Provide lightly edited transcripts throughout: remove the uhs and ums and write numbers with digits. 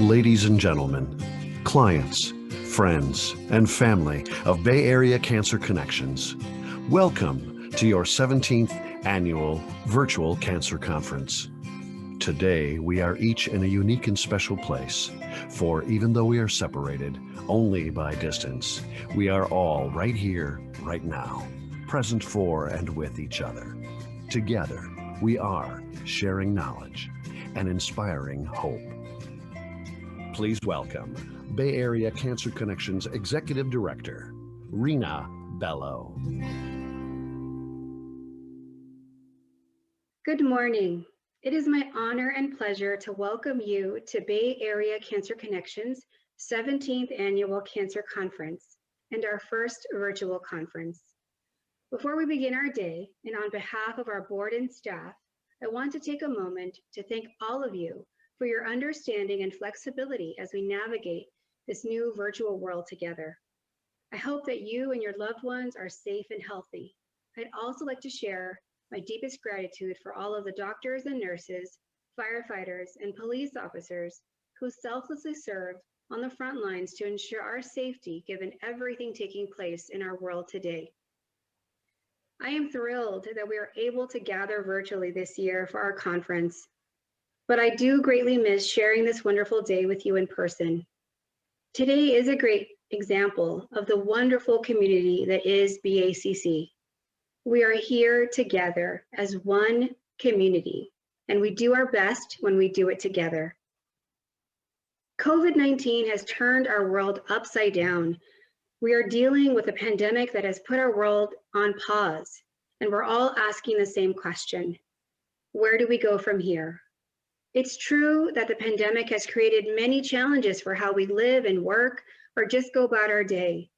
Ladies and gentlemen, clients, friends, and family of Bay Area Cancer Connections, welcome to your 17th annual Virtual Cancer Conference. Today, we are each in a unique and special place, for even though we are separated only by distance, we are all right here, right now, present for and with each other. Together, we are sharing knowledge and inspiring hope. Please welcome Bay Area Cancer Connections Executive Director, Rina Bello. Good morning. It is my honor and pleasure to welcome you to Bay Area Cancer Connections 17th Annual Cancer Conference and our first virtual conference. Before we begin our day, and on behalf of our board and staff, I want to take a moment to thank all of you for your understanding and flexibility as we navigate this new virtual world together. I hope that you and your loved ones are safe and healthy. I'd also like to share my deepest gratitude for all of the doctors and nurses, firefighters, and police officers who selflessly serve on the front lines to ensure our safety given everything taking place in our world today. I am thrilled that we are able to gather virtually this year for our conference, but I do greatly miss sharing this wonderful day with you in person. Today is a great example of the wonderful community that is BACC. We are here together as one community, and we do our best when we do it together. COVID-19 has turned our world upside down. We are dealing with a pandemic that has put our world on pause, and we're all asking the same question: where do we go from here? It's true that the pandemic has created many challenges for how we live and work or just go about our day.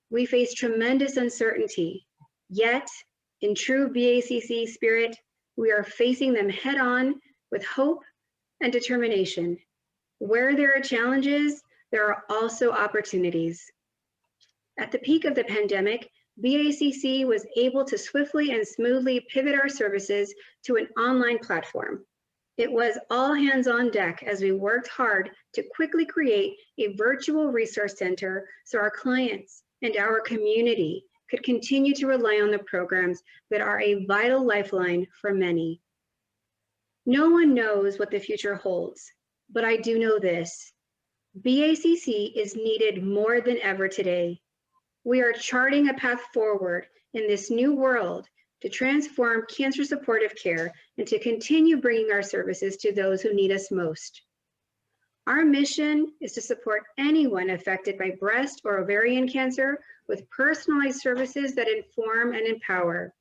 We face tremendous uncertainty, yet in true BACC spirit, we are facing them head on with hope and determination. Where there are challenges, there are also opportunities. At the peak of the pandemic, BACC was able to swiftly and smoothly pivot our services to an online platform. It was all hands on deck as we worked hard to quickly create a virtual resource center so our clients and our community could continue to rely on the programs that are a vital lifeline for many. No one knows what the future holds, but I do know this: BACC is needed more than ever today. We are charting a path forward in this new world to transform cancer supportive care and to continue bringing our services to those who need us most. Our mission is to support anyone affected by breast or ovarian cancer with personalized services that inform and empower.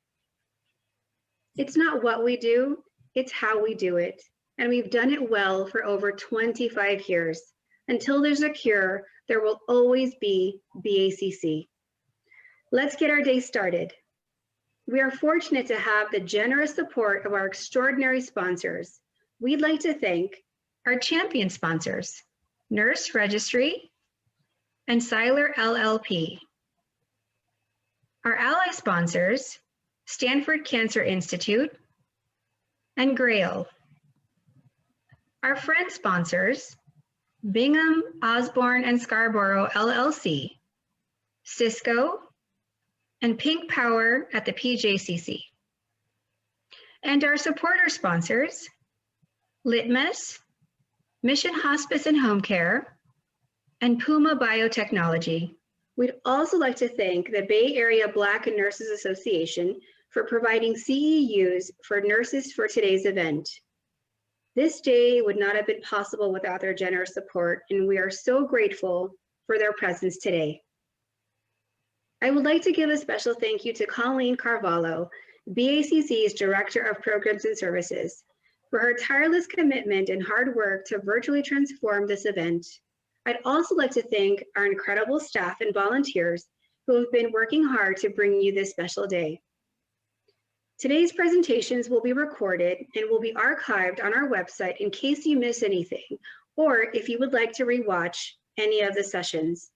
It's not what we do, it's how we do it. And we've done it well for over 25 years. Until there's a cure, there will always be BACC. Let's get our day started. We are fortunate to have the generous support of our extraordinary sponsors. We'd like to thank our champion sponsors, Nurse Registry and Seiler LLP. Our ally sponsors, Stanford Cancer Institute and Grail. Our friend sponsors, Bingham, Osborne and Scarborough LLC, Cisco, and Pink Power at the PJCC. And our supporter sponsors, Litmus, Mission Hospice and Home Care, and Puma Biotechnology. We'd also like to thank the Bay Area Black Nurses Association for providing CEUs for nurses for today's event. This day would not have been possible without their generous support, and we are so grateful for their presence today. I would like to give a special thank you to Colleen Carvalho, BACC's Director of Programs and Services, for her tireless commitment and hard work to virtually transform this event. I'd also like to thank our incredible staff and volunteers who have been working hard to bring you this special day. Today's presentations will be recorded and will be archived on our website in case you miss anything, or if you would like to rewatch any of the sessions.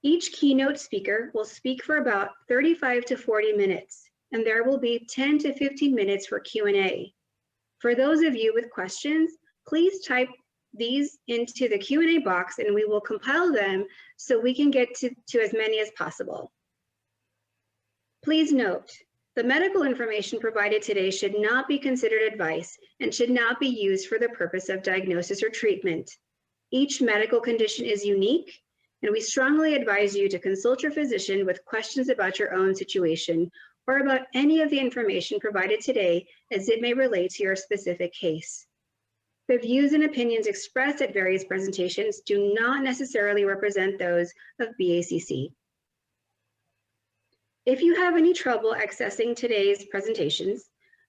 Each keynote speaker will speak for about 35 to 40 minutes, and there will be 10 to 15 minutes for Q&A. For those of you with questions, please type these into the Q&A box and we will compile them so we can get to as many as possible. Please note, the medical information provided today should not be considered advice and should not be used for the purpose of diagnosis or treatment. Each medical condition is unique, and we strongly advise you to consult your physician with questions about your own situation or about any of the information provided today as it may relate to your specific case. The views and opinions expressed at various presentations do not necessarily represent those of BACC. If you have any trouble accessing today's presentations,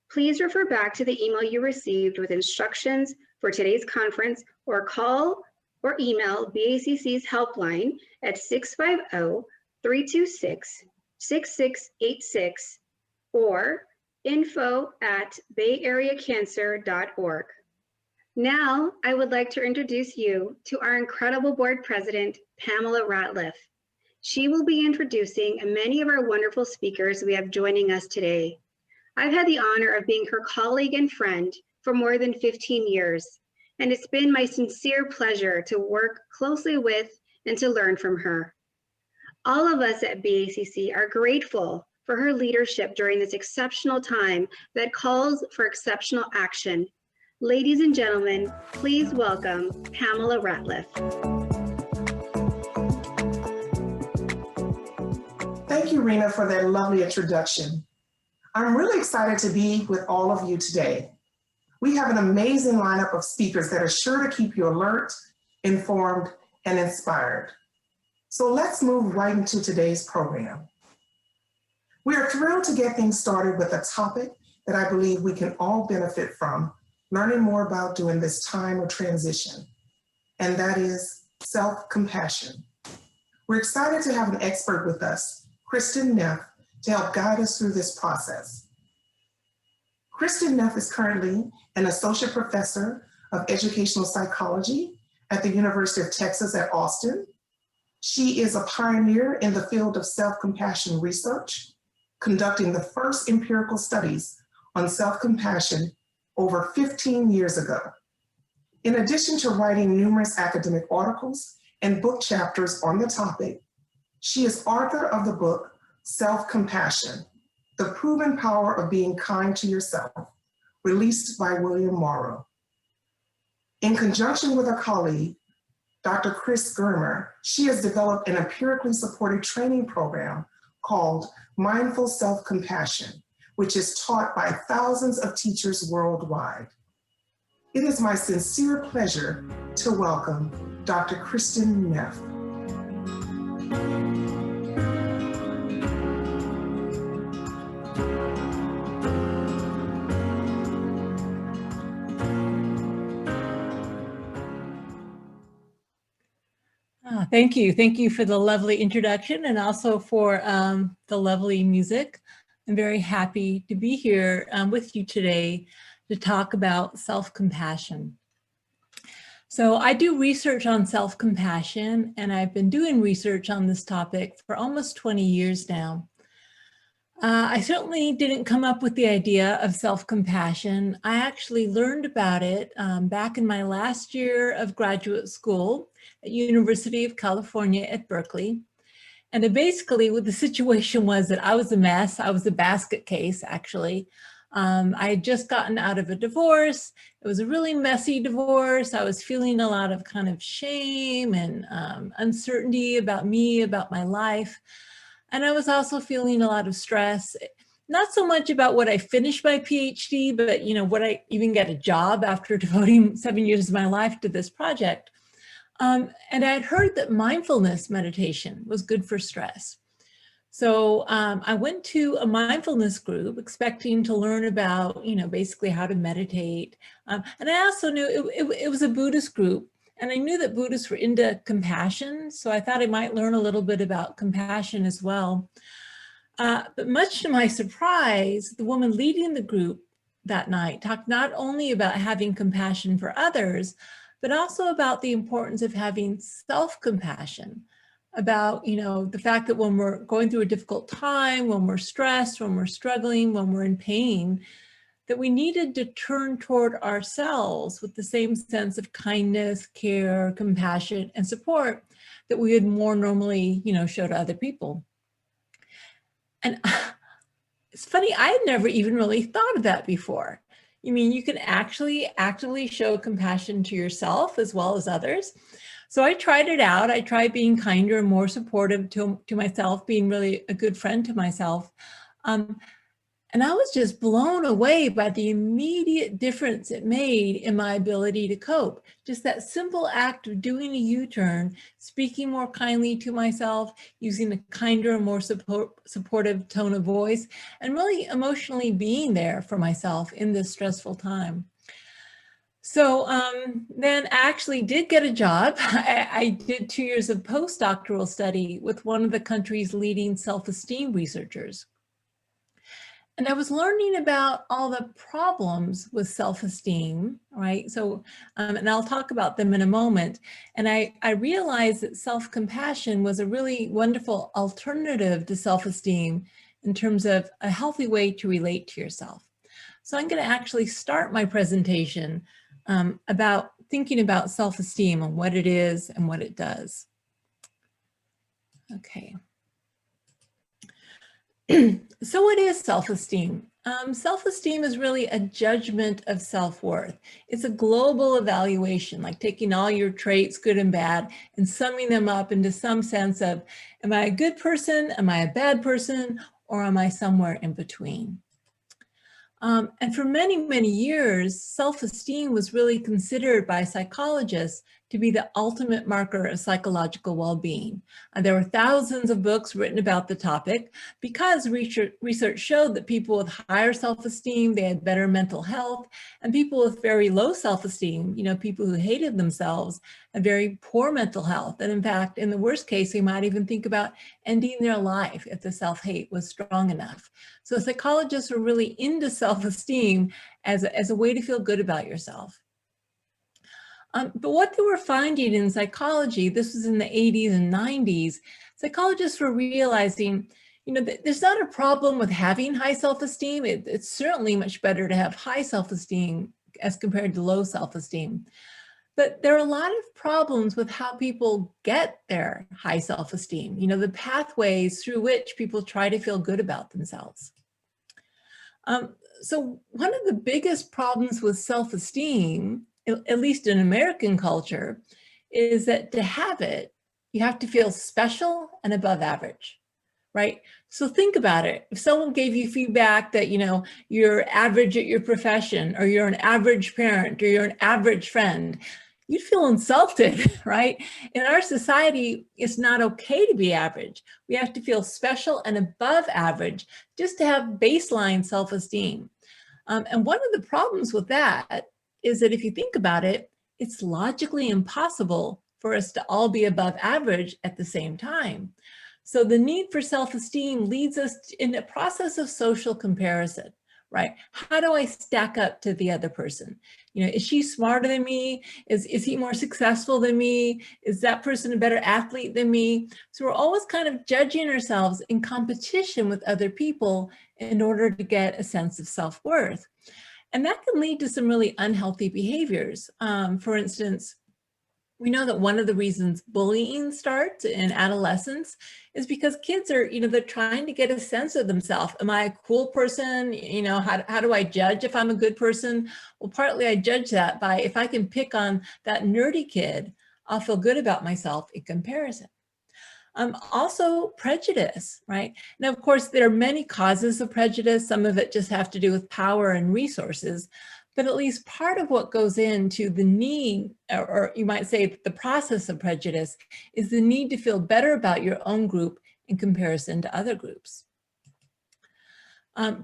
please refer back to the email you received with instructions for today's conference or call or email BACC's helpline at 650-326-6686 or info@bayareacancer.org. Now, I would like to introduce you to our incredible board president, Pamela Ratliff. She will be introducing many of our wonderful speakers we have joining us today. I've had the honor of being her colleague and friend for more than 15 years, and it's been my sincere pleasure to work closely with and to learn from her. All of us at BACC are grateful for her leadership during this exceptional time that calls for exceptional action. Ladies and gentlemen, please welcome Pamela Ratliff. Thank you, Rina, for that lovely introduction. I'm really excited to be with all of you today. We have an amazing lineup of speakers that are sure to keep you alert, informed, and inspired. So let's move right into today's program. We are thrilled to get things started with a topic that I believe we can all benefit from learning more about during this time of transition, and that is self-compassion. We're excited to have an expert with us, Kristin Neff, to help guide us through this process. Kristin Neff is currently an associate professor of educational psychology at the University of Texas at Austin. She is a pioneer in the field of self-compassion research, conducting the first empirical studies on self-compassion over 15 years ago. In addition to writing numerous academic articles and book chapters on the topic, she is author of the book, Self-Compassion, The Proven Power of Being Kind to Yourself, released by William Morrow. In conjunction with a colleague, Dr. Chris Germer, she has developed an empirically supported training program called Mindful Self-Compassion, which is taught by thousands of teachers worldwide. It is my sincere pleasure to welcome Dr. Kristin Neff. Thank you. Thank you for the lovely introduction and also for the lovely music. I'm very happy to be here with you today to talk about self-compassion. So I do research on self-compassion, and I've been doing research on this topic for almost 20 years now. I certainly didn't come up with the idea of self-compassion. I actually learned about it back in my last year of graduate school at University of California at Berkeley. And basically what the situation was that I was a mess. I was a basket case, actually. I had just gotten out of a divorce. It was a really messy divorce. I was feeling a lot of kind of shame and uncertainty about me, about my life. And I was also feeling a lot of stress, not so much about what I finished my PhD, but what I even get a job after devoting 7 years of my life to this project. And I had heard that mindfulness meditation was good for stress. So I went to a mindfulness group expecting to learn about, basically how to meditate. And I also knew it was a Buddhist group, and I knew that Buddhists were into compassion. So I thought I might learn a little bit about compassion as well. But much to my surprise, the woman leading the group that night talked not only about having compassion for others, but also about the importance of having self-compassion, about, the fact that when we're going through a difficult time, when we're stressed, when we're struggling, when we're in pain, that we needed to turn toward ourselves with the same sense of kindness, care, compassion, and support that we would more normally, show to other people. And it's funny, I had never even really thought of that before. You mean you can actually actively show compassion to yourself as well as others? So I tried it out. I tried being kinder and more supportive to myself, being really a good friend to myself. And I was just blown away by the immediate difference it made in my ability to cope. Just that simple act of doing a U-turn, speaking more kindly to myself, using a kinder and more supportive tone of voice, and really emotionally being there for myself in this stressful time. So then I actually did get a job. I did 2 years of postdoctoral study with one of the country's leading self-esteem researchers. And I was learning about all the problems with self-esteem, right? So, and I'll talk about them in a moment. And I realized that self-compassion was a really wonderful alternative to self-esteem in terms of a healthy way to relate to yourself. So I'm going to actually start my presentation about thinking about self-esteem and what it is and what it does. Okay. So what is self-esteem? Self-esteem is really a judgment of self-worth. It's a global evaluation, like taking all your traits, good and bad, and summing them up into some sense of, am I a good person? Am I a bad person? Or am I somewhere in between? And for many, many years, self-esteem was really considered by psychologists to be the ultimate marker of psychological well-being. There were thousands of books written about the topic because research showed that people with higher self-esteem, they had better mental health, and people with very low self-esteem, people who hated themselves, had very poor mental health. And in fact, in the worst case, they might even think about ending their life if the self-hate was strong enough. So psychologists were really into self-esteem as a way to feel good about yourself. But what they were finding in psychology, this was in the 80s and 90s, psychologists were realizing, that there's not a problem with having high self-esteem. It's certainly much better to have high self-esteem as compared to low self-esteem. But there are a lot of problems with how people get their high self-esteem, the pathways through which people try to feel good about themselves. So one of the biggest problems with self-esteem, at least in American culture, is that to have it, you have to feel special and above average, right? So think about it. If someone gave you feedback that, you're average at your profession, or you're an average parent, or you're an average friend, you'd feel insulted, right? In our society, it's not okay to be average. We have to feel special and above average just to have baseline self-esteem. And one of the problems with that is that if you think about it, it's logically impossible for us to all be above average at the same time. So the need for self-esteem leads us in a process of social comparison, right? How do I stack up to the other person? Is she smarter than me? Is he more successful than me? Is that person a better athlete than me? So we're always kind of judging ourselves in competition with other people in order to get a sense of self-worth. And that can lead to some really unhealthy behaviors. For instance, we know that one of the reasons bullying starts in adolescence is because kids are, they're trying to get a sense of themselves. Am I a cool person? How do I judge if I'm a good person? Well, partly I judge that by if I can pick on that nerdy kid, I'll feel good about myself in comparison. Also prejudice, right? Now, of course, there are many causes of prejudice. Some of it just have to do with power and resources. But at least part of what goes into the need, or you might say the process of prejudice, is the need to feel better about your own group in comparison to other groups.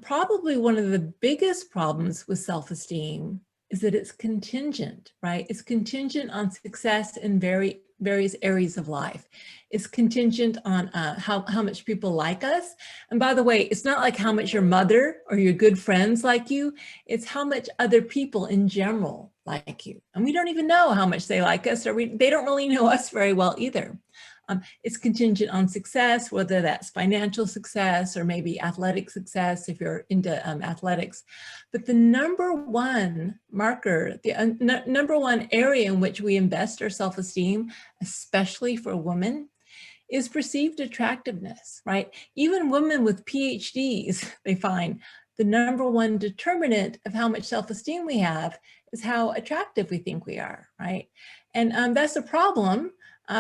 Probably one of the biggest problems with self-esteem is that it's contingent, right? It's contingent on success in various areas of life. It's contingent on how much people like us. And by the way, it's not like how much your mother or your good friends like you, it's how much other people in general like you. And we don't even know how much they like us, or they don't really know us very well either. It's contingent on success, whether that's financial success or maybe athletic success if you're into athletics. But the number one marker, the number one area in which we invest our self-esteem, especially for women, is perceived attractiveness, right? Even women with PhDs, they find the number one determinant of how much self-esteem we have is how attractive we think we are, right? And that's a problem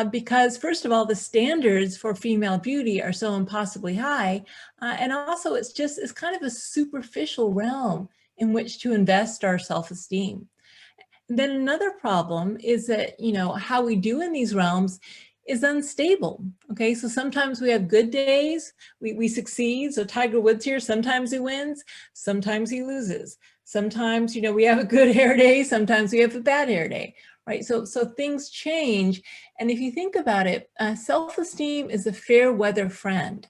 because first of all, the standards for female beauty are so impossibly high. And also it's kind of a superficial realm in which to invest our self-esteem. Then another problem is that, how we do in these realms is unstable. Okay, so sometimes we have good days, we succeed. So Tiger Woods here, sometimes he wins, sometimes he loses. Sometimes, we have a good hair day, sometimes we have a bad hair day, right? So things change. And if you think about it, self-esteem is a fair weather friend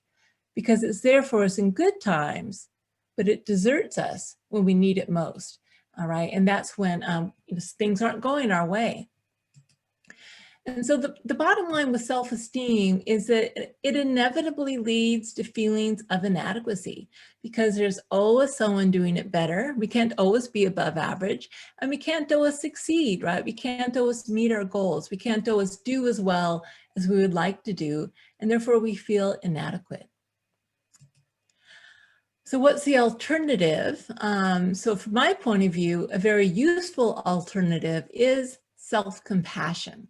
because it's there for us in good times, but it deserts us when we need it most. All right, and that's when things aren't going our way. And so the bottom line with self-esteem is that it inevitably leads to feelings of inadequacy because there's always someone doing it better. We can't always be above average, and we can't always succeed, right? We can't always meet our goals. We can't always do as well as we would like to do, and therefore we feel inadequate. So what's the alternative? So from my point of view, a very useful alternative is self-compassion.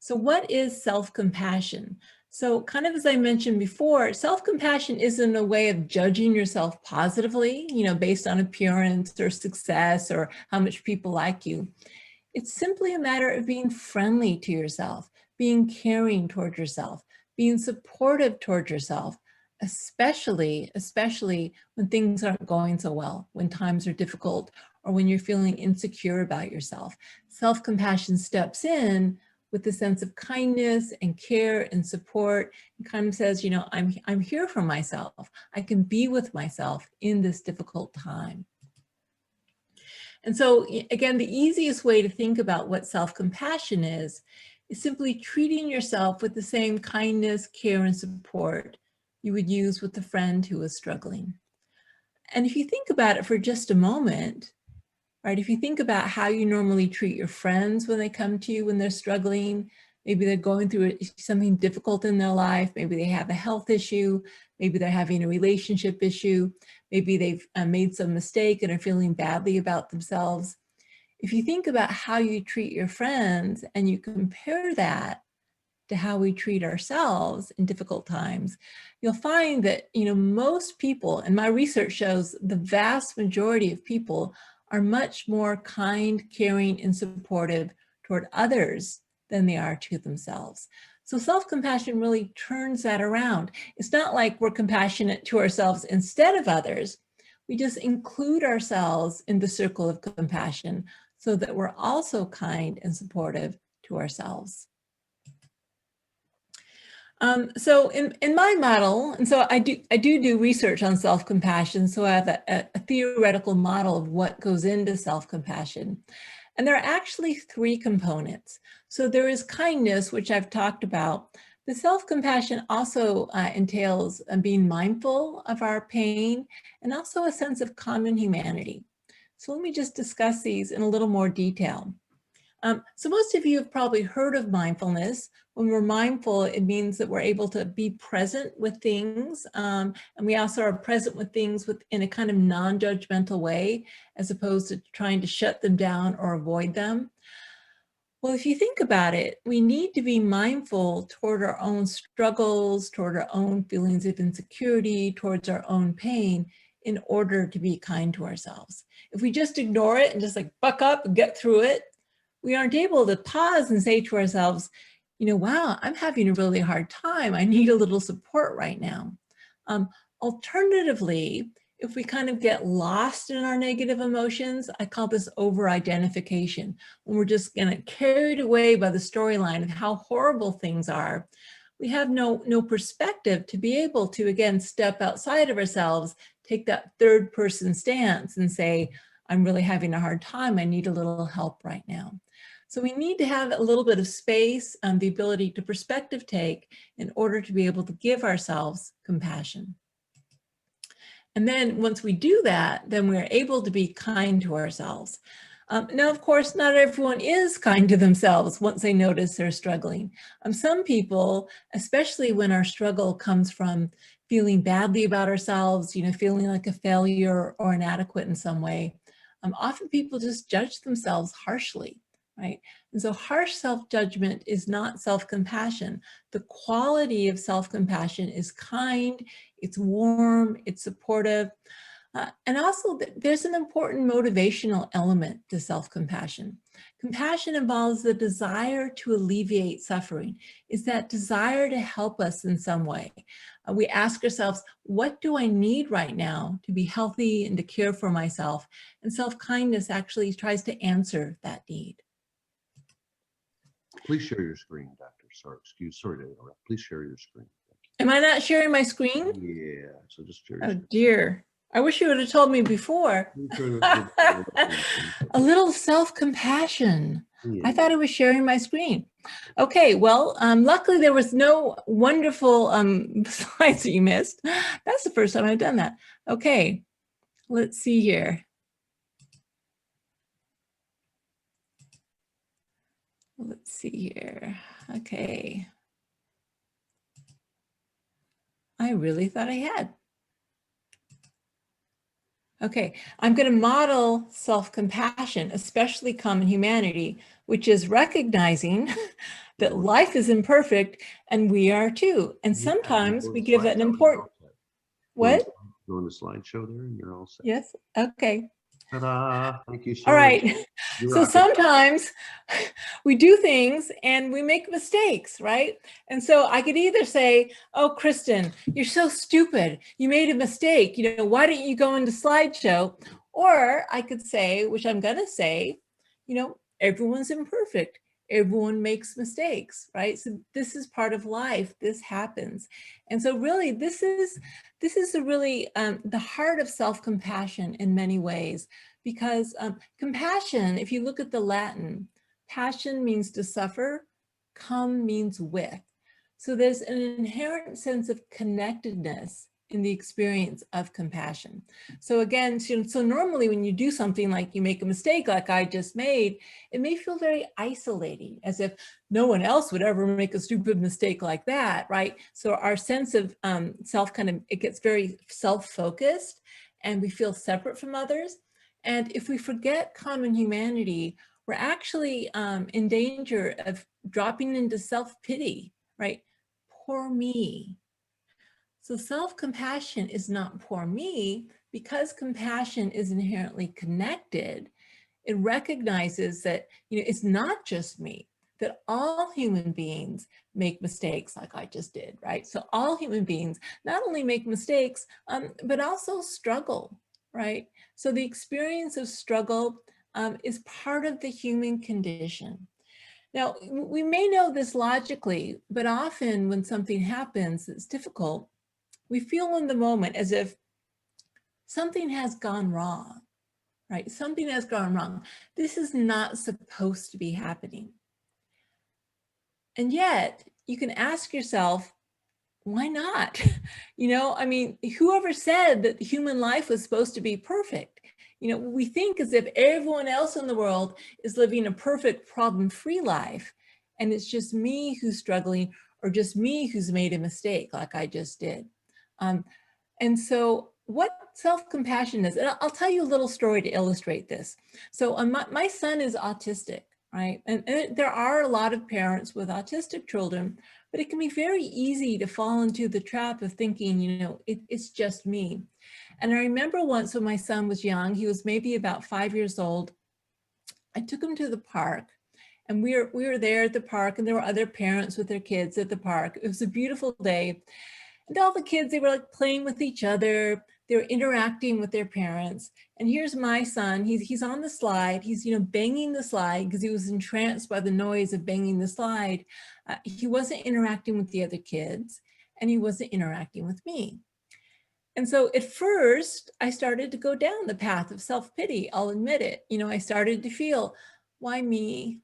So what is self-compassion? So kind of as I mentioned before, self-compassion isn't a way of judging yourself positively, based on appearance or success or how much people like you. It's simply a matter of being friendly to yourself, being caring toward yourself, being supportive toward yourself, especially when things aren't going so well, when times are difficult, or when you're feeling insecure about yourself. Self-compassion steps in with a sense of kindness and care and support, and kind of says, I'm here for myself. I can be with myself in this difficult time. And so again, the easiest way to think about what self-compassion is simply treating yourself with the same kindness, care, and support you would use with a friend who is struggling. And if you think about it for just a moment, right, if you think about how you normally treat your friends when they come to you when they're struggling, maybe they're going through something difficult in their life, maybe they have a health issue, maybe they're having a relationship issue, maybe they've made some mistake and are feeling badly about themselves. If you think about how you treat your friends and you compare that to how we treat ourselves in difficult times, you'll find that, most people, and my research shows the vast majority of people are much more kind, caring, and supportive toward others than they are to themselves. So self-compassion really turns that around. It's not like we're compassionate to ourselves instead of others. We just include ourselves in the circle of compassion so that we're also kind and supportive to ourselves. So in my model, and so I do research on self-compassion, so I have a theoretical model of what goes into self-compassion. And there are actually three components. So there is kindness, which I've talked about. The self-compassion also entails being mindful of our pain and also a sense of common humanity. So let me just discuss these in a little more detail. So most of you have probably heard of mindfulness. When we're mindful, it means that we're able to be present with things. And we also are present with things in a kind of non-judgmental way, as opposed to trying to shut them down or avoid them. Well, if you think about it, we need to be mindful toward our own struggles, toward our own feelings of insecurity, towards our own pain, in order to be kind to ourselves. If we just ignore it and just like buck up and get through it, we aren't able to pause and say to ourselves, wow, I'm having a really hard time. I need a little support right now. Alternatively, if we kind of get lost in our negative emotions, I call this over-identification, when we're just carried away by the storyline of how horrible things are. We have no perspective to be able to, again, step outside of ourselves, take that third person stance and say, I'm really having a hard time. I need a little help right now. So we need to have a little bit of space, the ability to perspective take in order to be able to give ourselves compassion. And then once we do that, then we're able to be kind to ourselves. Now, of course, not everyone is kind to themselves once they notice they're struggling. Some people, especially when our struggle comes from feeling badly about ourselves, feeling like a failure or inadequate in some way, often people just judge themselves harshly, right? And so harsh self-judgment is not self-compassion. The quality of self-compassion is kind, it's warm, it's supportive. And also there's an important motivational element to self-compassion. Compassion involves the desire to alleviate suffering. It's that desire to help us in some way. We ask ourselves, what do I need right now to be healthy and to care for myself? And self-kindness actually tries to answer that need. Please share your screen, Doctor. Sorry to interrupt. Please share your screen. Am I not sharing my screen? Yeah, so just share your Oh screen. dear. I wish you would have told me before. A little self-compassion. Yeah. I thought I was sharing my screen. Okay, well, luckily there was no wonderful slides that you missed. That's the first time I've done that. Okay, let's see here. Let's see here. Okay. I really thought I had. Okay, I'm going to model self-compassion, especially common humanity, which is recognizing that life is imperfect and we are too. And sometimes we give it an important, what? Go on the slideshow there and you're all set. Yes, okay. Ta-da, thank you so All much. right, so sometimes we do things and we make mistakes, right? And so I could either say, oh, Kristin, you're so stupid. You made a mistake. Why don't you go into slideshow? Or I could say, which I'm going to say, everyone's imperfect. Everyone makes mistakes, right? So this is part of life. This happens. And so really, this is really the heart of self-compassion in many ways, because compassion, if you look at the Latin, passion means to suffer, cum means with. So there's an inherent sense of connectedness in the experience of compassion. So again, so normally when you do something like you make a mistake like I just made, it may feel very isolating, as if no one else would ever make a stupid mistake like that, right? So our sense of self it gets very self-focused and we feel separate from others. And if we forget common humanity, we're actually in danger of dropping into self-pity, right? Poor me. So self-compassion is not poor me, because compassion is inherently connected. It recognizes that it's not just me, that all human beings make mistakes like I just did, right? So all human beings not only make mistakes, but also struggle, right? So the experience of struggle is part of the human condition. Now, we may know this logically, but often when something happens that's difficult, we feel in the moment as if something has gone wrong, right? Something has gone wrong. This is not supposed to be happening. And yet you can ask yourself, why not? I mean, whoever said that human life was supposed to be perfect? We think as if everyone else in the world is living a perfect problem-free life, and it's just me who's struggling, or just me who's made a mistake like I just did. And so what self-compassion is, and I'll tell you a little story to illustrate this. So my son is autistic, right? And there are a lot of parents with autistic children, but it can be very easy to fall into the trap of thinking, it's just me. And I remember once when my son was young, he was maybe about 5 years old, I took him to the park. And we were there at the park, and there were other parents with their kids at the park. It was a beautiful day. And all the kids, they were like playing with each other. They were interacting with their parents. And here's my son, he's on the slide. He's, banging the slide because he was entranced by the noise of banging the slide. He wasn't interacting with the other kids, and he wasn't interacting with me. And so at first, I started to go down the path of self-pity. I'll admit it. I started to feel, why me?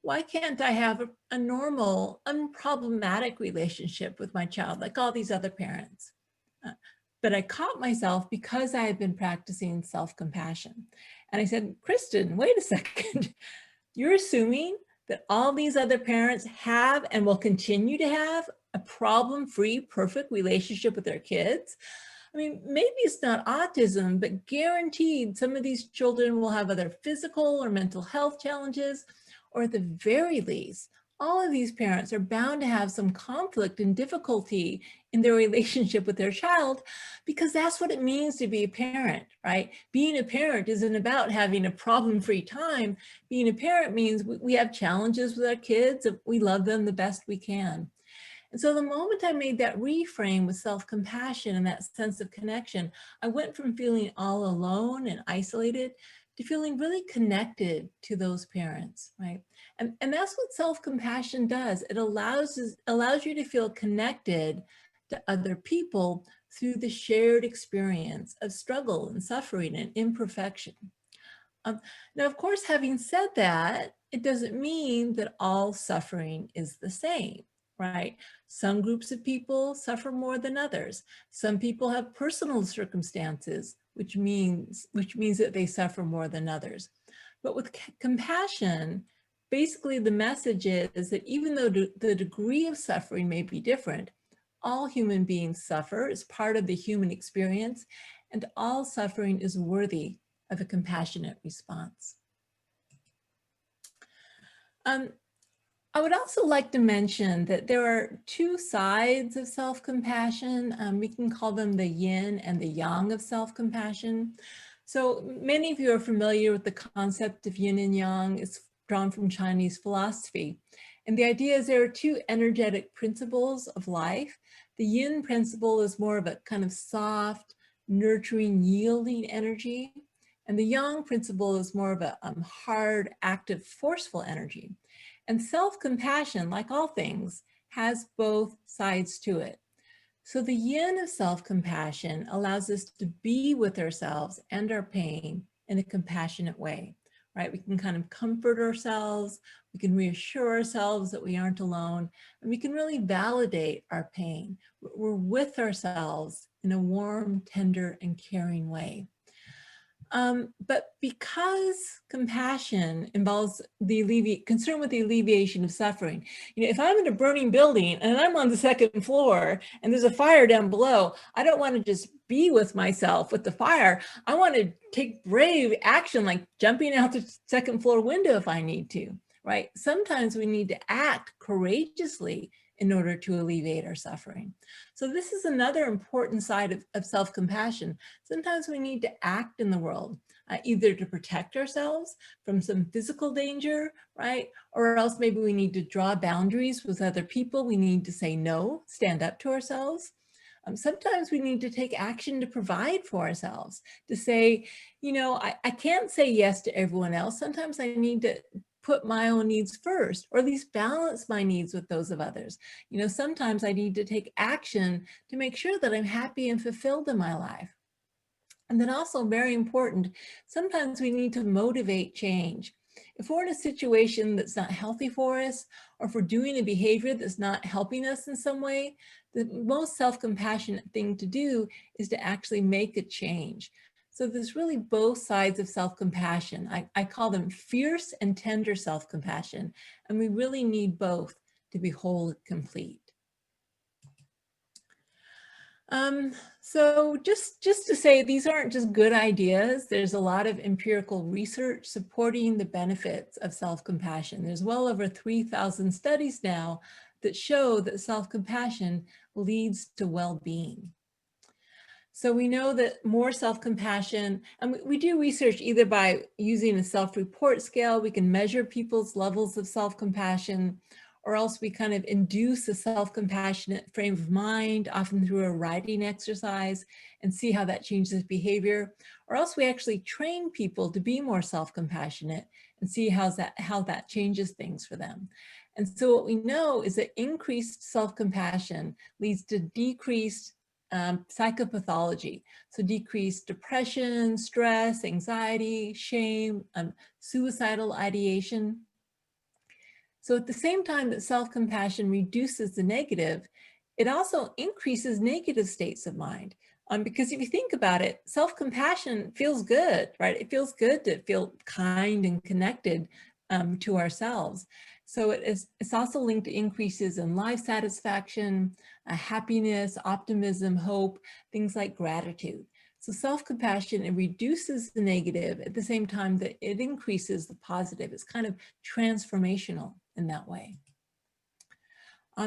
Why can't I have a normal, unproblematic relationship with my child like all these other parents? But I caught myself because I had been practicing self-compassion. And I said, Kristin, wait a second. You're assuming that all these other parents have and will continue to have a problem-free, perfect relationship with their kids. I mean, maybe it's not autism, but guaranteed some of these children will have other physical or mental health challenges, or at the very least, all of these parents are bound to have some conflict and difficulty in their relationship with their child, because that's what it means to be a parent, right? Being a parent isn't about having a problem-free time. Being a parent means we have challenges with our kids, and we love them the best we can. And so the moment I made that reframe with self-compassion and that sense of connection, I went from feeling all alone and isolated to feeling really connected to those parents, right? And that's what self-compassion does. It allows you to feel connected to other people through the shared experience of struggle and suffering and imperfection. Now, of course, having said that, it doesn't mean that all suffering is the same, right? Some groups of people suffer more than others. Some people have personal circumstances, which means that they suffer more than others. But with compassion, basically the message is that even though the degree of suffering may be different, all human beings suffer as part of the human experience, and all suffering is worthy of a compassionate response. I would also like to mention that there are two sides of self-compassion. We can call them the yin and the yang of self-compassion. So many of you are familiar with the concept of yin and yang. It's drawn from Chinese philosophy. And the idea is there are two energetic principles of life. The yin principle is more of a kind of soft, nurturing, yielding energy. And the yang principle is more of a hard, active, forceful energy. And self-compassion, like all things, has both sides to it. So the yin of self-compassion allows us to be with ourselves and our pain in a compassionate way, right? We can kind of comfort ourselves, we can reassure ourselves that we aren't alone, and we can really validate our pain. We're with ourselves in a warm, tender, and caring way. But because compassion involves the concern with the alleviation of suffering, if I'm in a burning building and I'm on the second floor and there's a fire down below, I don't want to just be with myself with the fire. I want to take brave action, like jumping out the second floor window if I need to, right? Sometimes we need to act courageously in order to alleviate our suffering. So this is another important side of self-compassion. Sometimes we need to act in the world, either to protect ourselves from some physical danger, right? Or else maybe we need to draw boundaries with other people. We need to say no, stand up to ourselves. Sometimes we need to take action to provide for ourselves, to say, I can't say yes to everyone else. Sometimes I need to put my own needs first, or at least balance my needs with those of others. Sometimes I need to take action to make sure that I'm happy and fulfilled in my life. And then also very important, sometimes we need to motivate change. If we're in a situation that's not healthy for us, or if we're doing a behavior that's not helping us in some way, the most self-compassionate thing to do is to actually make a change. So there's really both sides of self-compassion. I call them fierce and tender self-compassion, and we really need both to be whole and complete. So just to say, these aren't just good ideas. There's a lot of empirical research supporting the benefits of self-compassion. There's well over 3,000 studies now that show that self-compassion leads to well-being. So we know that more self-compassion, and we do research either by using a self-report scale, we can measure people's levels of self-compassion, or else we kind of induce a self-compassionate frame of mind, often through a writing exercise, and see how that changes behavior. Or else we actually train people to be more self-compassionate and see how that changes things for them. And so what we know is that increased self-compassion leads to decreased psychopathology. So decreased depression, stress, anxiety, shame, suicidal ideation. So at the same time that self-compassion reduces the negative, it also increases negative states of mind. Because if you think about it, self-compassion feels good, right? It feels good to feel kind and connected to ourselves. So it's also linked to increases in life satisfaction, happiness, optimism, hope, things like gratitude. So self-compassion, it reduces the negative at the same time that it increases the positive. It's kind of transformational in that way.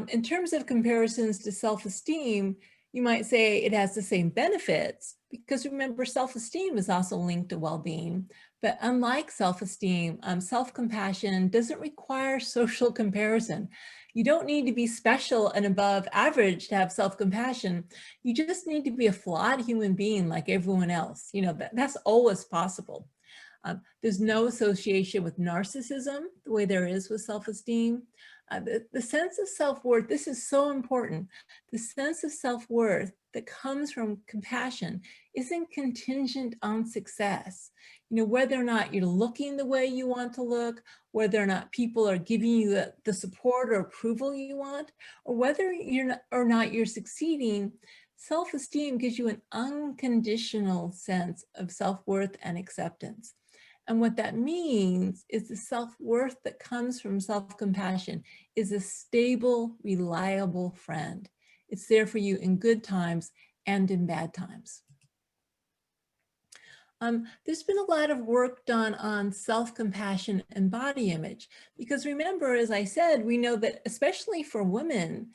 In terms of comparisons to self-esteem, you might say it has the same benefits because remember, self-esteem is also linked to well-being. But unlike self-esteem, self-compassion doesn't require social comparison. You don't need to be special and above average to have self-compassion. You just need to be a flawed human being like everyone else. You know, that's always possible. There's no association with narcissism the way there is with self-esteem. The sense of self-worth, this is so important. The sense of self-worth that comes from compassion isn't contingent on success. You know, whether or not you're looking the way you want to look, whether or not people are giving you the support or approval you want, or whether or not you're succeeding, self-esteem gives you an unconditional sense of self-worth and acceptance. And what that means is the self-worth that comes from self-compassion is a stable, reliable friend. It's there for you in good times and in bad times. There's been a lot of work done on self-compassion and body image, because remember, as I said, we know that especially for women,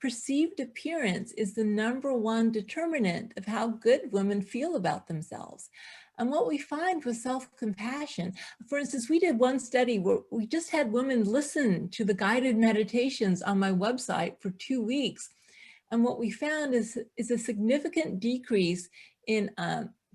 perceived appearance is the #1 determinant of how good women feel about themselves. And what we find with self-compassion, for instance, we did one study where we just had women listen to the guided meditations on my website for 2 weeks. And what we found is a significant decrease in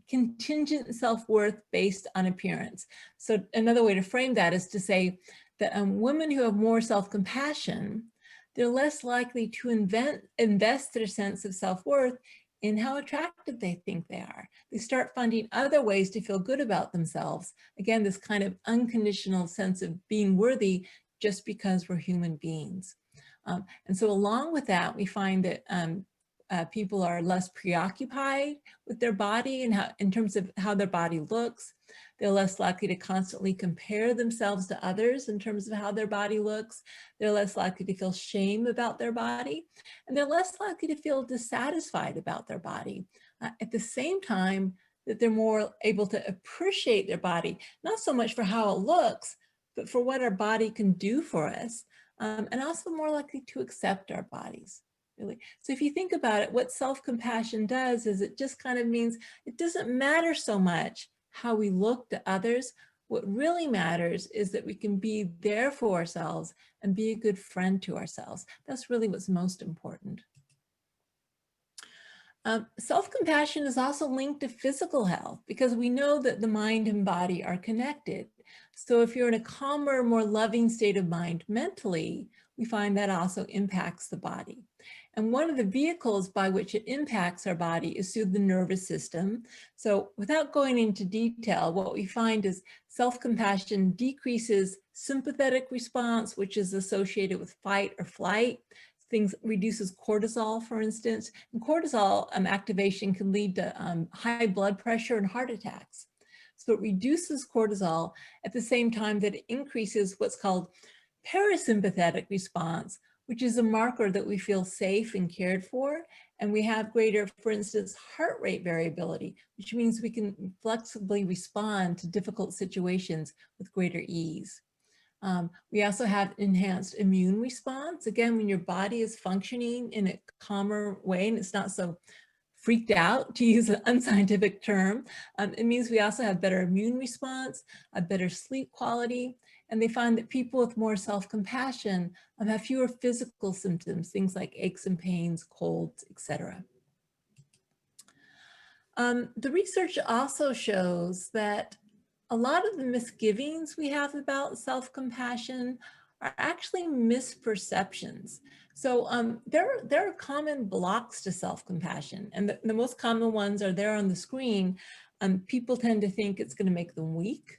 contingent self-worth based on appearance. So another way to frame that is to say that women who have more self-compassion, they're less likely to invest their sense of self-worth in how attractive they think they are. They start finding other ways to feel good about themselves. Again, this kind of unconditional sense of being worthy just because we're human beings. And so along with that, we find that people are less preoccupied with their body and in terms of how their body looks. They're less likely to constantly compare themselves to others in terms of how their body looks. They're less likely to feel shame about their body, and they're less likely to feel dissatisfied about their body. At the same time, that they're more able to appreciate their body, not so much for how it looks, but for what our body can do for us, and also more likely to accept our bodies. Really. So if you think about it, what self-compassion does is it just kind of means it doesn't matter so much how we look to others. What really matters is that we can be there for ourselves and be a good friend to ourselves. That's really what's most important. Self-compassion is also linked to physical health because we know that the mind and body are connected. So if you're in a calmer, more loving state of mind mentally, we find that also impacts the body. And one of the vehicles by which it impacts our body is through the nervous system. So without going into detail, what we find is self-compassion decreases sympathetic response, which is associated with fight or flight. Things reduces cortisol, for instance. And cortisol activation can lead to high blood pressure and heart attacks. So it reduces cortisol at the same time that it increases what's called parasympathetic response, which is a marker that we feel safe and cared for. And we have greater, for instance, heart rate variability, which means we can flexibly respond to difficult situations with greater ease. We also have enhanced immune response. Again, when your body is functioning in a calmer way and it's not so freaked out, to use an unscientific term, it means we also have better immune response, a better sleep quality. And they find that people with more self-compassion have fewer physical symptoms, things like aches and pains, colds, etc. The research also shows that a lot of the misgivings we have about self-compassion are actually misperceptions. So there are common blocks to self-compassion, and the most common ones are there on the screen. People tend to think it's going to make them weak.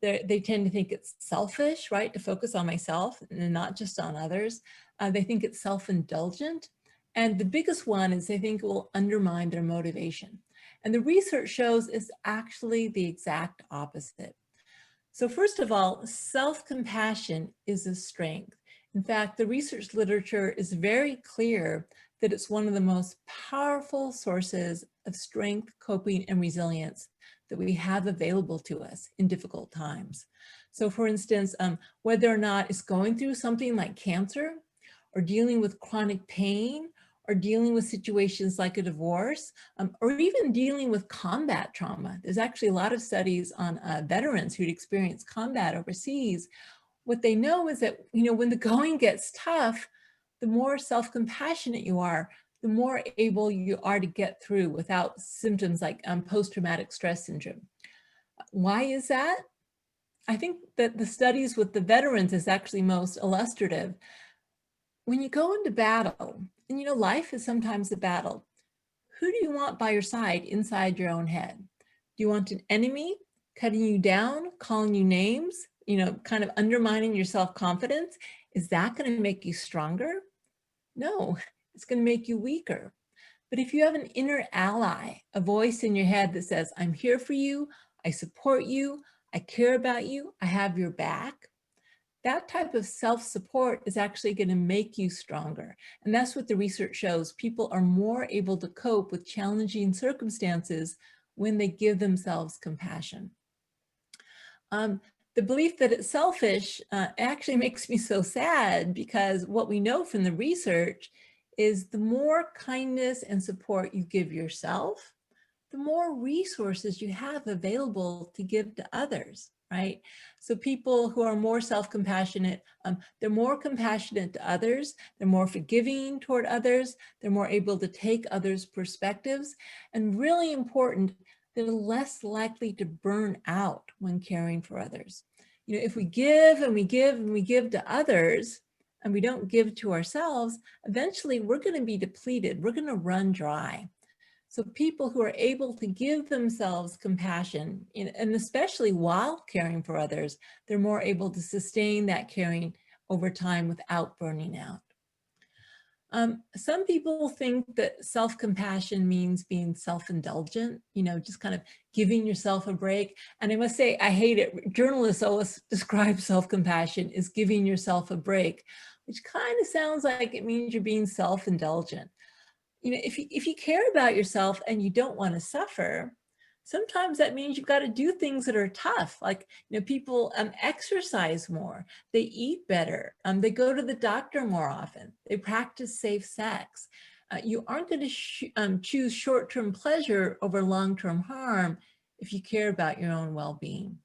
They tend to think it's selfish, right, to focus on myself and not just on others. They think it's self-indulgent. And the biggest one is they think it will undermine their motivation. And the research shows it's actually the exact opposite. So first of all, self-compassion is a strength. In fact, the research literature is very clear that it's one of the most powerful sources of strength, coping, and resilience that we have available to us in difficult times. So for instance, whether or not it's going through something like cancer, or dealing with chronic pain, or dealing with situations like a divorce, or even dealing with combat trauma. There's actually a lot of studies on veterans who'd experienced combat overseas. What they know is that, when the going gets tough, the more self-compassionate you are, the more able you are to get through without symptoms like post-traumatic stress syndrome. Why is that? I think that the studies with the veterans is actually most illustrative. When you go into battle, and life is sometimes a battle, who do you want by your side inside your own head? Do you want an enemy cutting you down, calling you names, kind of undermining your self-confidence? Is that going to make you stronger? No, it's going to make you weaker. But if you have an inner ally, a voice in your head that says, I'm here for you, I support you, I care about you, I have your back, that type of self-support is actually going to make you stronger. And that's what the research shows. People are more able to cope with challenging circumstances when they give themselves compassion. The belief that it's selfish actually makes me so sad, because what we know from the research is the more kindness and support you give yourself, the more resources you have available to give to others, right? So people who are more self-compassionate, they're more compassionate to others, they're more forgiving toward others, they're more able to take others' perspectives, and really important, they're less likely to burn out when caring for others. If we give and we give and we give to others, and we don't give to ourselves, eventually we're going to be depleted, we're going to run dry. So people who are able to give themselves compassion, and especially while caring for others, they're more able to sustain that caring over time without burning out. Some people think that self-compassion means being self-indulgent, just kind of giving yourself a break. And I must say, I hate it. Journalists always describe self-compassion as giving yourself a break, which kind of sounds like it means you're being self-indulgent. If you care about yourself and you don't want to suffer, sometimes that means you've got to do things that are tough. Like, people exercise more, they eat better, they go to the doctor more often, they practice safe sex. You aren't going to choose short-term pleasure over long-term harm if you care about your own well-being.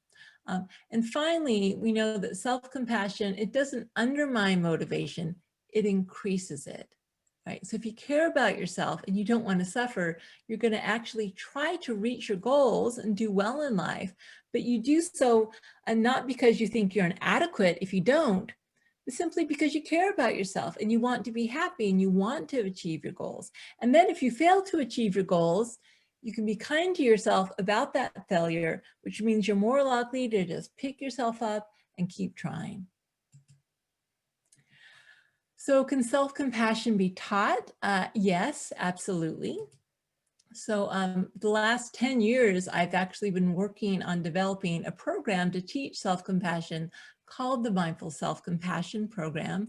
And finally, we know that self-compassion, it doesn't undermine motivation, it increases it. Right? So if you care about yourself and you don't want to suffer, you're going to actually try to reach your goals and do well in life, but you do so not because you think you're inadequate if you don't, but simply because you care about yourself and you want to be happy and you want to achieve your goals. And then if you fail to achieve your goals, you can be kind to yourself about that failure, which means you're more likely to just pick yourself up and keep trying. So can self-compassion be taught? Yes, absolutely. So the last 10 years, I've actually been working on developing a program to teach self-compassion called the Mindful Self-Compassion Program.